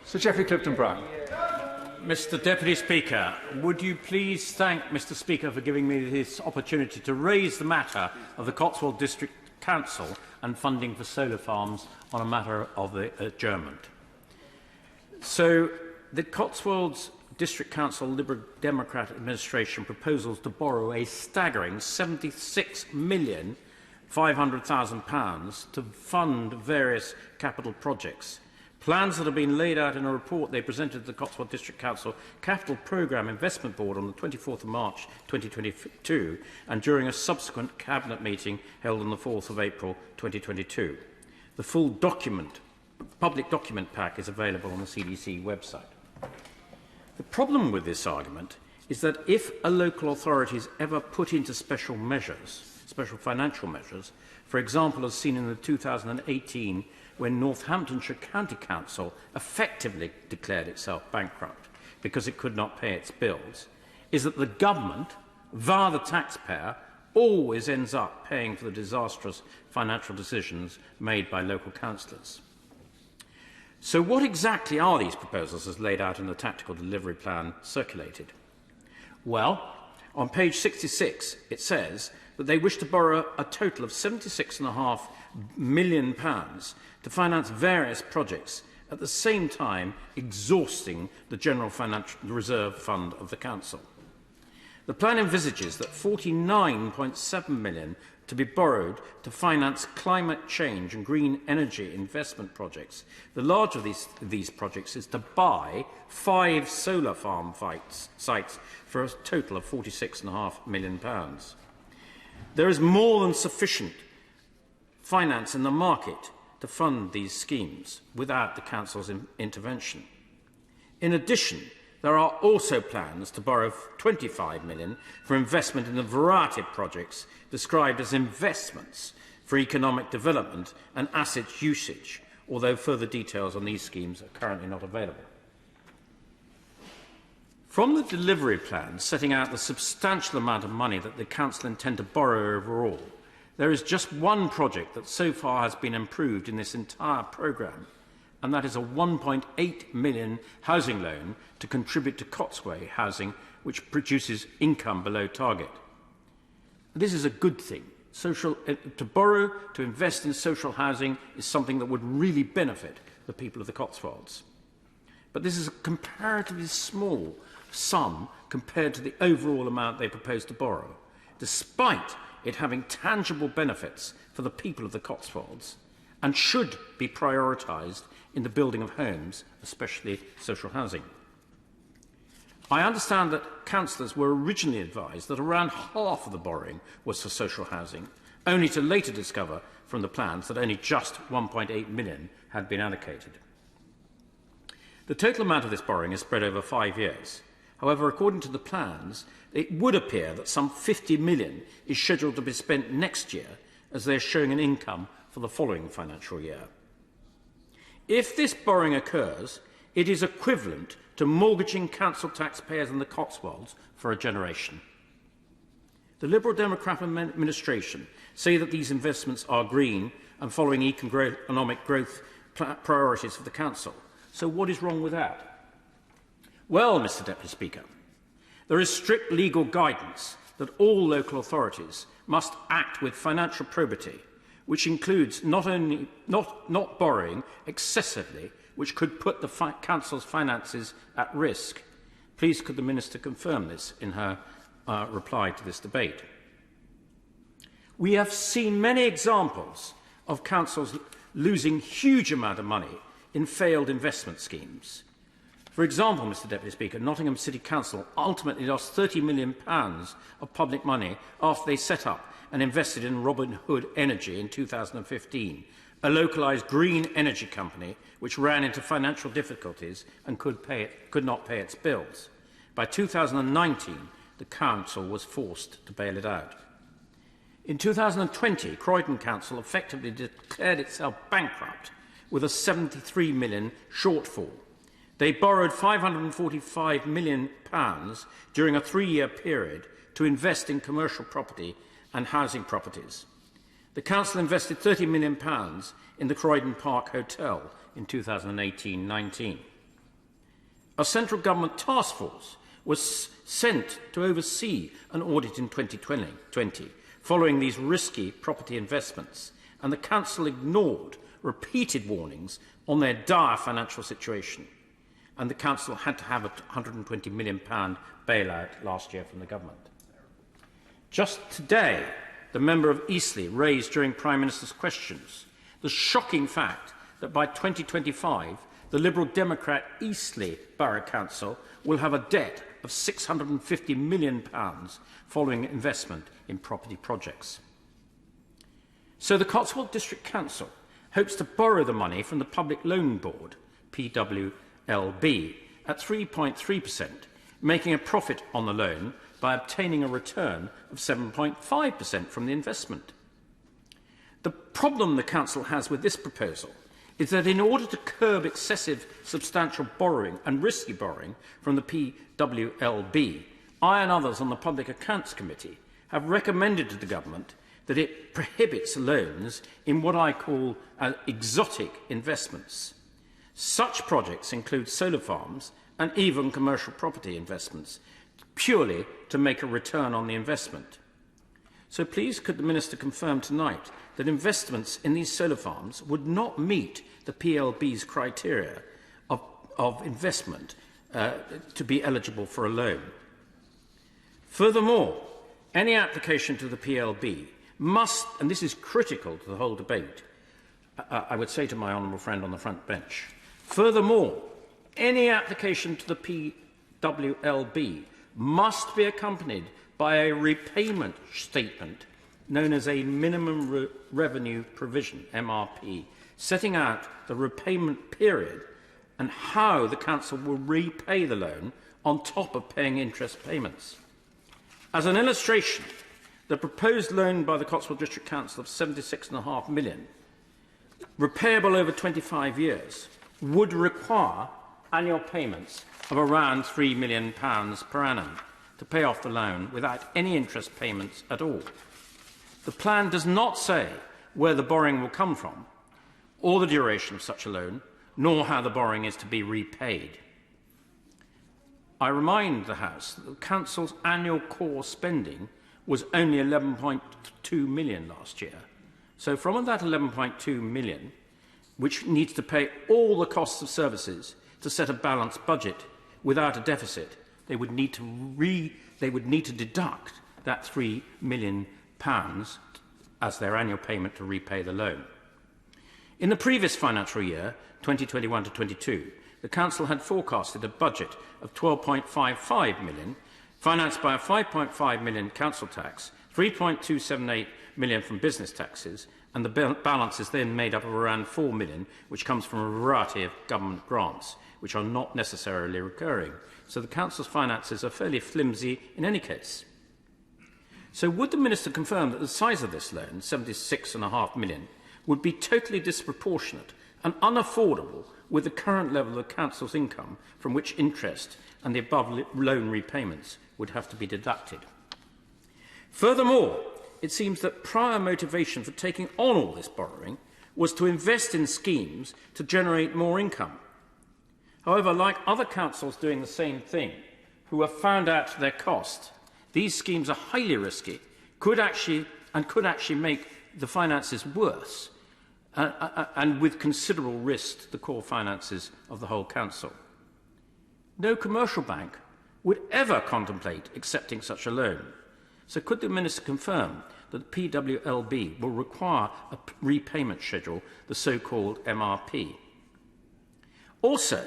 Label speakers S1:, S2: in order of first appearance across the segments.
S1: Sir Geoffrey Clifton-Brown.
S2: Mr Deputy Speaker, would you please thank Mr Speaker for giving me this opportunity to raise the matter of the Cotswold District Council and funding for solar farms on a matter of the adjournment. So, the Cotswold District Council Liberal Democrat administration proposals to borrow a staggering £76,500,000 to fund various capital projects. Plans that have been laid out in a report they presented to the Cotswold District Council Capital Programme Investment Board on the 24th of March 2022 and during a subsequent Cabinet meeting held on the 4th of April 2022. The full public document pack is available on the CDC website. The problem with this argument is that if a local authority is ever put into special financial measures, for example as seen in the 2018 when Northamptonshire County Council effectively declared itself bankrupt because it could not pay its bills, is that the government, via the taxpayer, always ends up paying for the disastrous financial decisions made by local councillors. So what exactly are these proposals as laid out in the tactical delivery plan circulated? Well, on page 66 it says that they wish to borrow a total of £76.5 million to finance various projects, at the same time exhausting the General Financial Reserve Fund of the Council. The plan envisages that £49.7 million to be borrowed to finance climate change and green energy investment projects. The larger of these projects is to buy 5 solar farm sites for a total of £46.5 million. There is more than sufficient finance in the market to fund these schemes without the Council's intervention. In addition, there are also plans to borrow £25 million for investment in a variety of projects described as investments for economic development and asset usage, although further details on these schemes are currently not available. From the delivery plan setting out the substantial amount of money that the Council intend to borrow overall, there is just one project that so far has been improved in this entire programme, and that is a £1.8 million housing loan to contribute to Cotswold housing, which produces income below target. This is a good thing. To borrow to invest in social housing is something that would really benefit the people of the Cotswolds. But this is a comparatively small sum compared to the overall amount they propose to borrow, despite it having tangible benefits for the people of the Cotswolds, and should be prioritised in the building of homes, especially social housing. I understand that councillors were originally advised that around half of the borrowing was for social housing, only to later discover from the plans that only just £1.8 million had been allocated. The total amount of this borrowing is spread over 5 years. However, according to the plans, it would appear that some £50 million is scheduled to be spent next year, as they are showing an income for the following financial year. If this borrowing occurs, it is equivalent to mortgaging council taxpayers in the Cotswolds for a generation. The Liberal Democrat administration say that these investments are green and following economic growth priorities for the council. So what is wrong with that? Well, Mr Deputy Speaker, there is strict legal guidance that all local authorities must act with financial probity, which includes not borrowing excessively, which could put the Council's finances at risk. Please could the Minister confirm this in her reply to this debate. We have seen many examples of councils losing huge amount of money in failed investment schemes. For example, Mr Deputy Speaker, Nottingham City Council ultimately lost £30 million of public money after they set up and invested in Robin Hood Energy in 2015, a localised green energy company which ran into financial difficulties and could not pay its bills. By 2019, the Council was forced to bail it out. In 2020, Croydon Council effectively declared itself bankrupt with a £73 million shortfall. They borrowed £545 million during a 3-year period to invest in commercial property and housing properties. The Council invested £30 million in the Croydon Park Hotel in 2018-19. A central government task force was sent to oversee an audit in 2020 following these risky property investments, and the Council ignored repeated warnings on their dire financial situation, and the Council had to have a £120 million bailout last year from the government. Just today, the member of Eastleigh raised during Prime Minister's questions the shocking fact that by 2025, the Liberal Democrat Eastleigh Borough Council will have a debt of £650 million following investment in property projects. So the Cotswold District Council hopes to borrow the money from the Public Loan Board, PWLB, at 3.3%, making a profit on the loan by obtaining a return of 7.5% from the investment. The problem the Council has with this proposal is that in order to curb excessive substantial borrowing and risky borrowing from the PWLB, I and others on the Public Accounts Committee have recommended to the Government that it prohibits loans in what I call exotic investments. Such projects include solar farms and even commercial property investments, purely to make a return on the investment. So please could the Minister confirm tonight that investments in these solar farms would not meet the PLB's criteria of investment to be eligible for a loan. Furthermore, any application to the PLB must, and this is critical to the whole debate, I would say to my honourable friend on the front bench, furthermore, any application to the PWLB must be accompanied by a repayment statement known as a minimum revenue provision, MRP, setting out the repayment period and how the Council will repay the loan on top of paying interest payments. As an illustration, the proposed loan by the Cotswold District Council of £76.5 million, repayable over 25 years, would require annual payments of around £3 million per annum to pay off the loan without any interest payments at all. The plan does not say where the borrowing will come from, or the duration of such a loan, nor how the borrowing is to be repaid. I remind the House that the Council's annual core spending was only £11.2 million last year. So from that £11.2 million, which needs to pay all the costs of services to set a balanced budget without a deficit, they would need to deduct that £3 million as their annual payment to repay the loan. In the previous financial year, 2021 to 22, the Council had forecasted a budget of £12.55 million, financed by a £5.5 million council tax, £3.278 million from business taxes, and the balance is then made up of around £4 million, which comes from a variety of government grants, which are not necessarily recurring. So the Council's finances are fairly flimsy in any case. So would the Minister confirm that the size of this loan, £76.5 million, would be totally disproportionate and unaffordable with the current level of the Council's income, from which interest and the above loan repayments would have to be deducted? Furthermore, it seems that prior motivation for taking on all this borrowing was to invest in schemes to generate more income. However, like other councils doing the same thing, who have found out their cost, these schemes are highly risky, could actually make the finances worse, and with considerable risk to the core finances of the whole council. No commercial bank would ever contemplate accepting such a loan. So could the Minister confirm that the PWLB will require a repayment schedule, the so-called MRP? Also,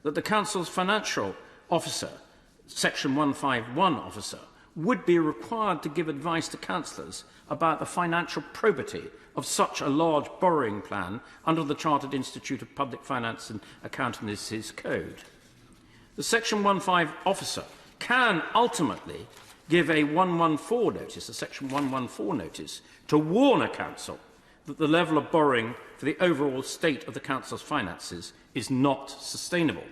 S2: that the Council's financial officer, Section 151 officer, would be required to give advice to councillors about the financial probity of such a large borrowing plan under the Chartered Institute of Public Finance and Accountancy's Code. The Section 115 officer can ultimately give a 114 notice, a Section 114 notice, to warn a council that the level of borrowing for the overall state of the council's finances is not sustainable.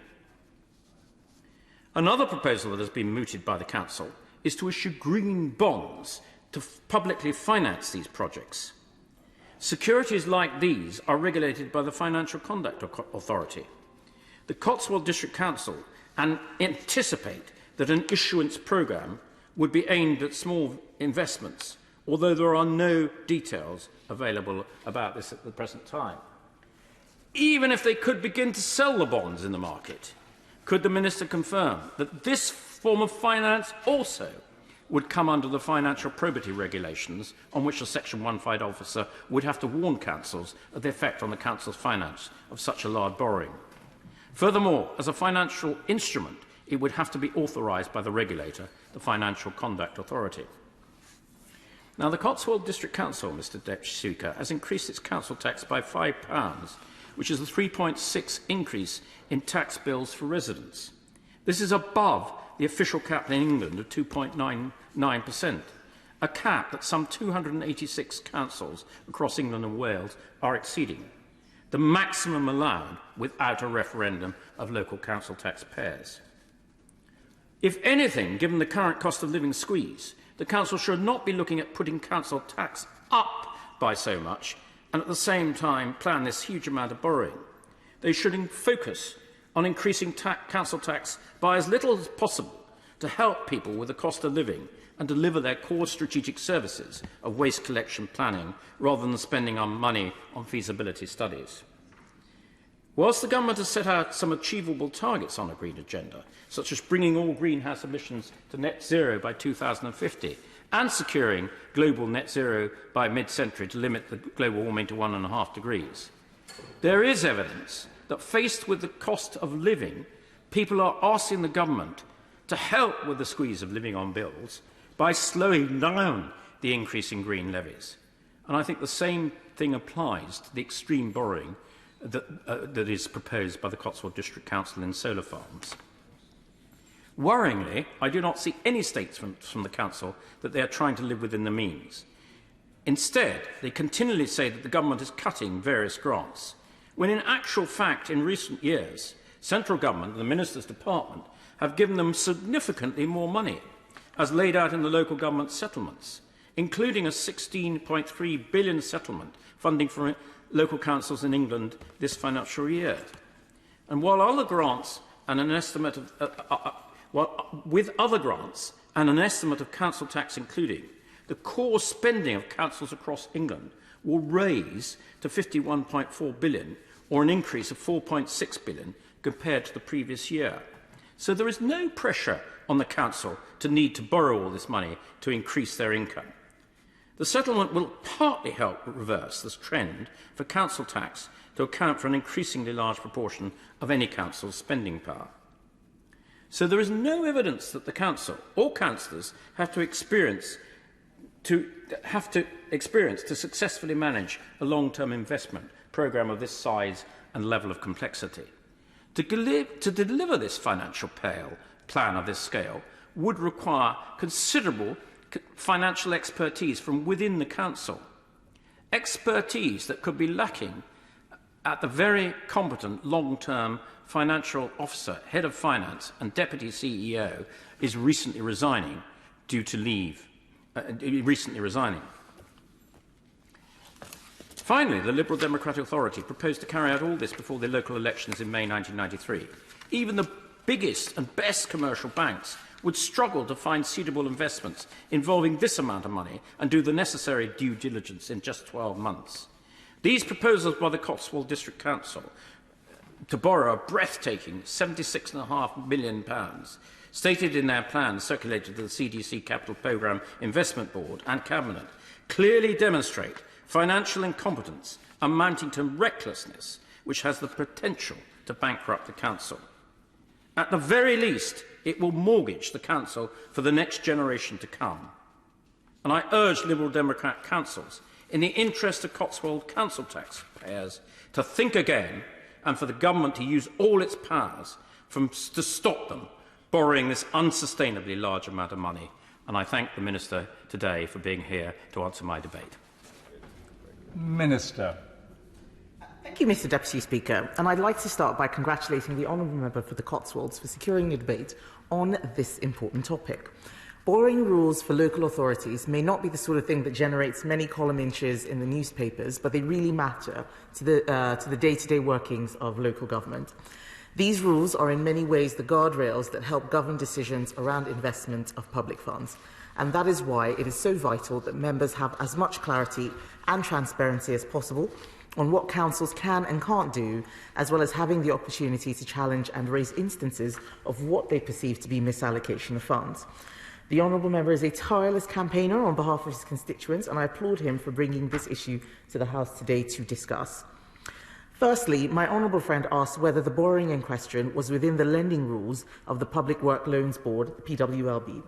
S2: Another proposal that has been mooted by the council is to issue green bonds to publicly finance these projects. Securities like these are regulated by the Financial Conduct Authority. The Cotswold District Council and anticipate that an issuance programme would be aimed at small investments, although there are no details available about this at the present time. Even if they could begin to sell the bonds in the market, could the Minister confirm that this form of finance also would come under the financial probity regulations on which a Section 1.5 officer would have to warn councils of the effect on the council's finance of such a large borrowing? Furthermore, as a financial instrument, it would have to be authorised by the regulator, the Financial Conduct Authority. Now, the Cotswold District Council, Mr Deputy Speaker, has increased its council tax by £5, which is a 3.6% increase in tax bills for residents. This is above the official cap in England of 2.99%, a cap that some 286 councils across England and Wales are exceeding, the maximum allowed without a referendum of local council taxpayers. If anything, given the current cost of living squeeze, the council should not be looking at putting council tax up by so much and at the same time plan this huge amount of borrowing. They should focus on increasing council tax by as little as possible to help people with the cost of living and deliver their core strategic services of waste collection planning rather than spending our money on feasibility studies. Whilst the government has set out some achievable targets on a green agenda, such as bringing all greenhouse emissions to net zero by 2050 and securing global net zero by mid-century to limit the global warming to 1.5 degrees, there is evidence that faced with the cost of living, people are asking the government to help with the squeeze of living on bills by slowing down the increase in green levies. And I think the same thing applies to the extreme borrowing that is proposed by the Cotswold District Council in solar farms. Worryingly, I do not see any statements from the Council that they are trying to live within the means. Instead, they continually say that the government is cutting various grants, when in actual fact, in recent years, central government and the Minister's Department have given them significantly more money, as laid out in the local government settlements, including a £16.3 billion settlement funding for local councils in England this financial year. And while other grants and an estimate of with other grants and an estimate of council tax including, the core spending of councils across England will raise to £51.4 billion, or an increase of £4.6 billion compared to the previous year. So there is no pressure on the council to need to borrow all this money to increase their income. The settlement will partly help reverse this trend for council tax to account for an increasingly large proportion of any council's spending power. So there is no evidence that the council or councillors have to experience to successfully manage a long-term investment programme of this size and level of complexity. To deliver this financial plan of this scale would require considerable financial expertise from within the council, expertise that could be lacking at the very competent long-term financial officer, head of finance and deputy CEO is recently resigning due to leave. Finally, the Liberal Democratic Authority proposed to carry out all this before the local elections in May 1993. Even the biggest and best commercial banks would struggle to find suitable investments involving this amount of money and do the necessary due diligence in just 12 months. These proposals by the Cotswold District Council to borrow a breathtaking £76.5 million, stated in their plans circulated to the CDC Capital Programme Investment Board and Cabinet, clearly demonstrate financial incompetence amounting to recklessness, which has the potential to bankrupt the council. At the very least, it will mortgage the council for the next generation to come. And I urge Liberal Democrat councils, in the interest of Cotswold council taxpayers, to think again and for the government to use all its powers to stop them borrowing this unsustainably large amount of money. And I thank the Minister today for being here to answer my debate.
S1: Minister.
S3: Thank you, Mr Deputy Speaker. And I'd like to start by congratulating the Honourable Member for the Cotswolds for securing the debate on this important topic. Borrowing rules for local authorities may not be the sort of thing that generates many column inches in the newspapers, but they really matter to the day-to-day workings of local government. These rules are in many ways the guardrails that help govern decisions around investment of public funds, and that is why it is so vital that members have as much clarity and transparency as possible on what councils can and can't do, as well as having the opportunity to challenge and raise instances of what they perceive to be misallocation of funds. The Honourable Member is a tireless campaigner on behalf of his constituents, and I applaud him for bringing this issue to the House today to discuss. Firstly, my honourable friend asked whether the borrowing in question was within the lending rules of the Public Work Loans Board, the PWLB.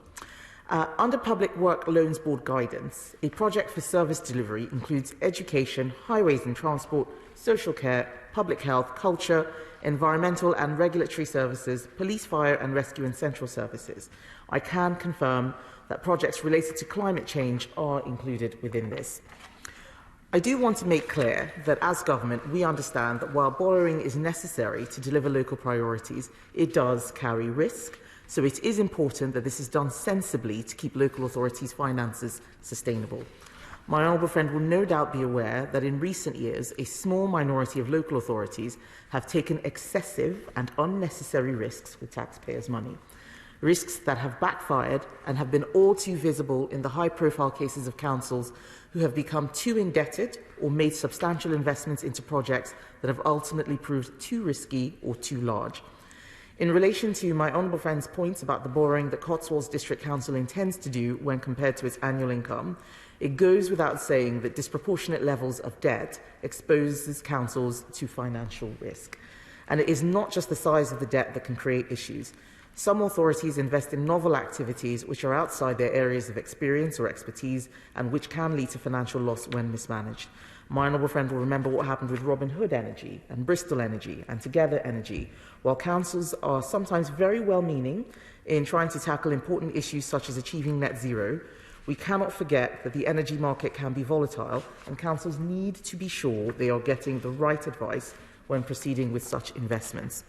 S3: Under Public Work Loans Board guidance, a project for service delivery includes education, highways and transport, social care, public health, culture, environmental and regulatory services, police, fire and rescue and central services. I can confirm that projects related to climate change are included within this. I do want to make clear that as government, we understand that while borrowing is necessary to deliver local priorities, it does carry risk. So it is important that this is done sensibly to keep local authorities' finances sustainable. My honourable friend will no doubt be aware that in recent years, a small minority of local authorities have taken excessive and unnecessary risks with taxpayers' money. Risks that have backfired and have been all too visible in the high-profile cases of councils who have become too indebted or made substantial investments into projects that have ultimately proved too risky or too large. In relation to my honourable friend's points about the borrowing that Cotswold District Council intends to do when compared to its annual income, it goes without saying that disproportionate levels of debt exposes councils to financial risk. And it is not just the size of the debt that can create issues. Some authorities invest in novel activities which are outside their areas of experience or expertise and which can lead to financial loss when mismanaged. My honourable friend will remember what happened with Robin Hood Energy and Bristol Energy and Together Energy. While councils are sometimes very well-meaning in trying to tackle important issues such as achieving net zero, we cannot forget that the energy market can be volatile and councils need to be sure they are getting the right advice when proceeding with such investments.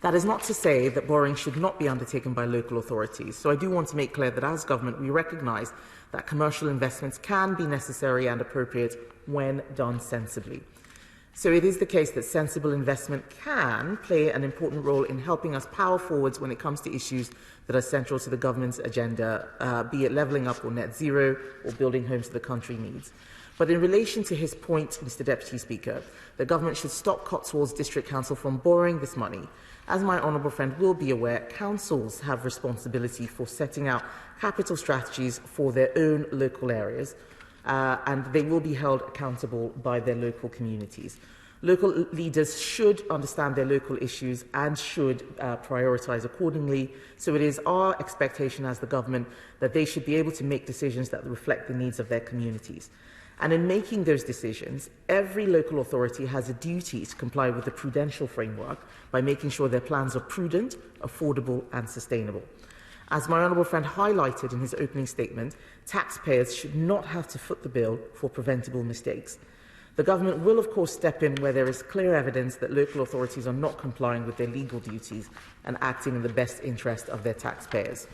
S3: That is not to say that borrowing should not be undertaken by local authorities. So I do want to make clear that as government we recognise that commercial investments can be necessary and appropriate when done sensibly. So it is the case that sensible investment can play an important role in helping us power forwards when it comes to issues that are central to the government's agenda, be it levelling up or net zero or building homes the country needs. But in relation to his point, Mr Deputy Speaker, the government should stop Cotswold District Council from borrowing this money. As my honourable friend will be aware, councils have responsibility for setting out capital strategies for their own local areas, and they will be held accountable by their local communities. Local leaders should understand their local issues and should prioritise accordingly. So it is our expectation as the government that they should be able to make decisions that reflect the needs of their communities. And in making those decisions, every local authority has a duty to comply with the prudential framework by making sure their plans are prudent, affordable and sustainable. As my honourable friend highlighted in his opening statement, taxpayers should not have to foot the bill for preventable mistakes. The government will of course step in where there is clear evidence that local authorities are not complying with their legal duties and acting in the best interest of their taxpayers.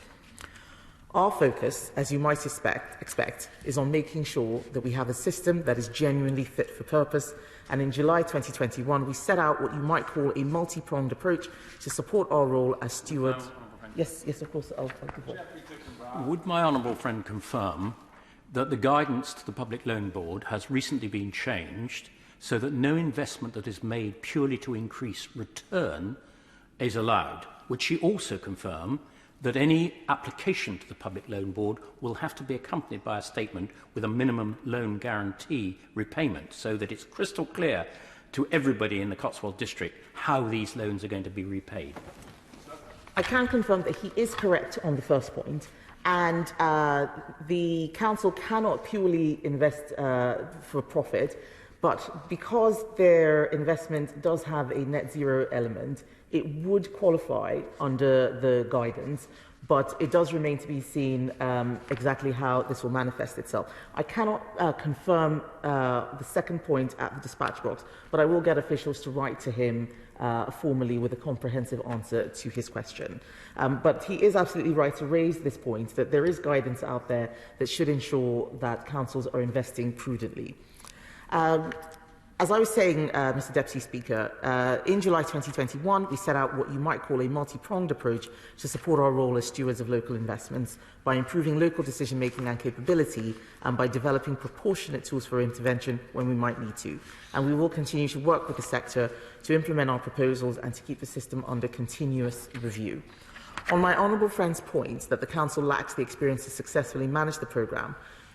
S3: Our focus, as you might expect, is on making sure that we have a system that is genuinely fit for purpose, and in July 2021 we set out what you might call a multi-pronged approach to support our role as stewards. Yes, of course, I'll give it.
S2: Would my honourable friend confirm that the guidance to the Public Loan Board has recently been changed so that no investment that is made purely to increase return is allowed? Would she also confirm that any application to the Public Loan Board will have to be accompanied by a statement with a minimum loan guarantee repayment so that it's crystal clear to everybody in the Cotswold District how these loans are going to be repaid?
S3: I can confirm that he is correct on the first point, and the council cannot purely invest for profit, but because their investment does have a net zero element, it would qualify under the guidance, but it does remain to be seen exactly how this will manifest itself. I cannot confirm the second point at the dispatch box, but I will get officials to write to him formally with a comprehensive answer to his question. But he is absolutely right to raise this point, that there is guidance out there that should ensure that councils are investing prudently. As I was saying, Mr Deputy Speaker, in July 2021, we set out what you might call a multi-pronged approach to support our role as stewards of local investments by improving local decision-making and capability and by developing proportionate tools for intervention when we might need to. And we will continue to work with the sector to implement our proposals and to keep the system under continuous review. On my honourable friend's point that the Council lacks the experience to successfully manage the programme,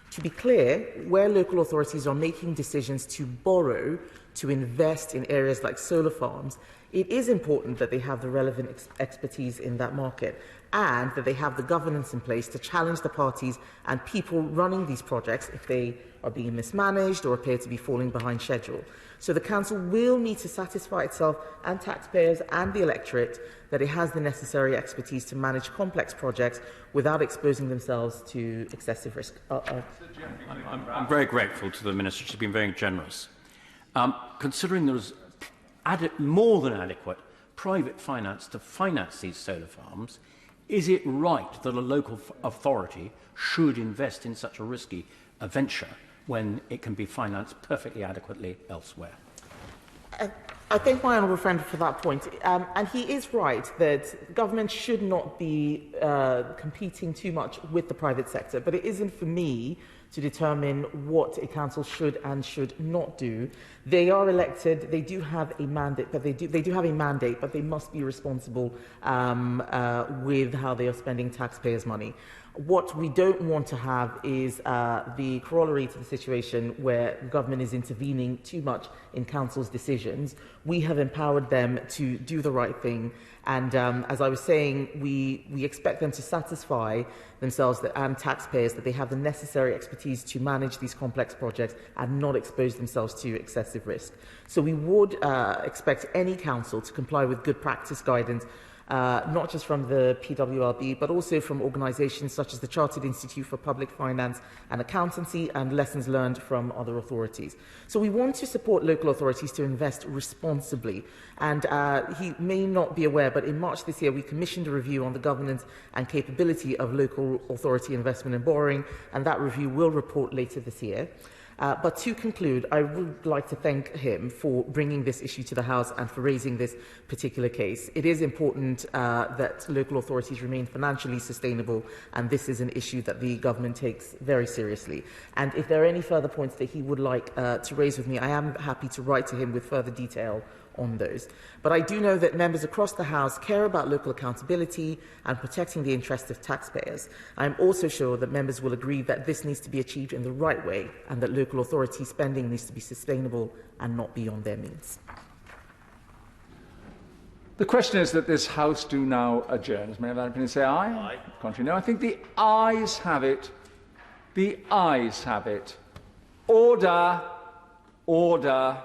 S3: to be clear, where local authorities are making decisions to borrow to invest in areas like solar farms, it is important that they have the relevant expertise in that market and that they have the governance in place to challenge the parties and people running these projects if they are being mismanaged or appear to be falling behind schedule. So the Council will need to satisfy itself and taxpayers and the electorate that it has the necessary expertise to manage complex projects without exposing themselves to excessive risk.
S2: I'm very grateful to the Minister. She's been very generous. Considering there is more than adequate private finance to finance these solar farms, is it right that a local authority should invest in such a risky venture when it can be financed perfectly adequately elsewhere?
S3: I thank my honourable friend for that point. And he is right that government should not be competing too much with the private sector, but it isn't for me to determine what a council should and should not do. They are elected, they do have a mandate, but they do have a mandate, but they must be responsible with how they are spending taxpayers' money. What we don't want to have is the corollary to the situation where government is intervening too much in council's decisions. We have empowered them to do the right thing, and as I was saying, we expect them to satisfy themselves and taxpayers that they have the necessary expertise to manage these complex projects and not expose themselves to excessive risk. So we would expect any council to comply with good practice guidance, not just from the PWLB, but also from organisations such as the Chartered Institute for Public Finance and Accountancy and lessons learned from other authorities. So we want to support local authorities to invest responsibly. And he may not be aware, but in March this year, we commissioned a review on the governance and capability of local authority investment and borrowing, and that review will report later this year. But to conclude, I would like to thank him for bringing this issue to the House and for raising this particular case. It is important that local authorities remain financially sustainable, and this is an issue that the government takes very seriously. And if there are any further points that he would like to raise with me, I am happy to write to him with further detail on those. But I do know that members across the House care about local accountability and protecting the interests of taxpayers. I am also sure that members will agree that this needs to be achieved in the right way and that local authority spending needs to be sustainable and not beyond their means.
S1: The question is that this House do now adjourn. As many of that opinion say aye? Aye. Contrary, no. I think the ayes have it. The ayes have it. Order. Order.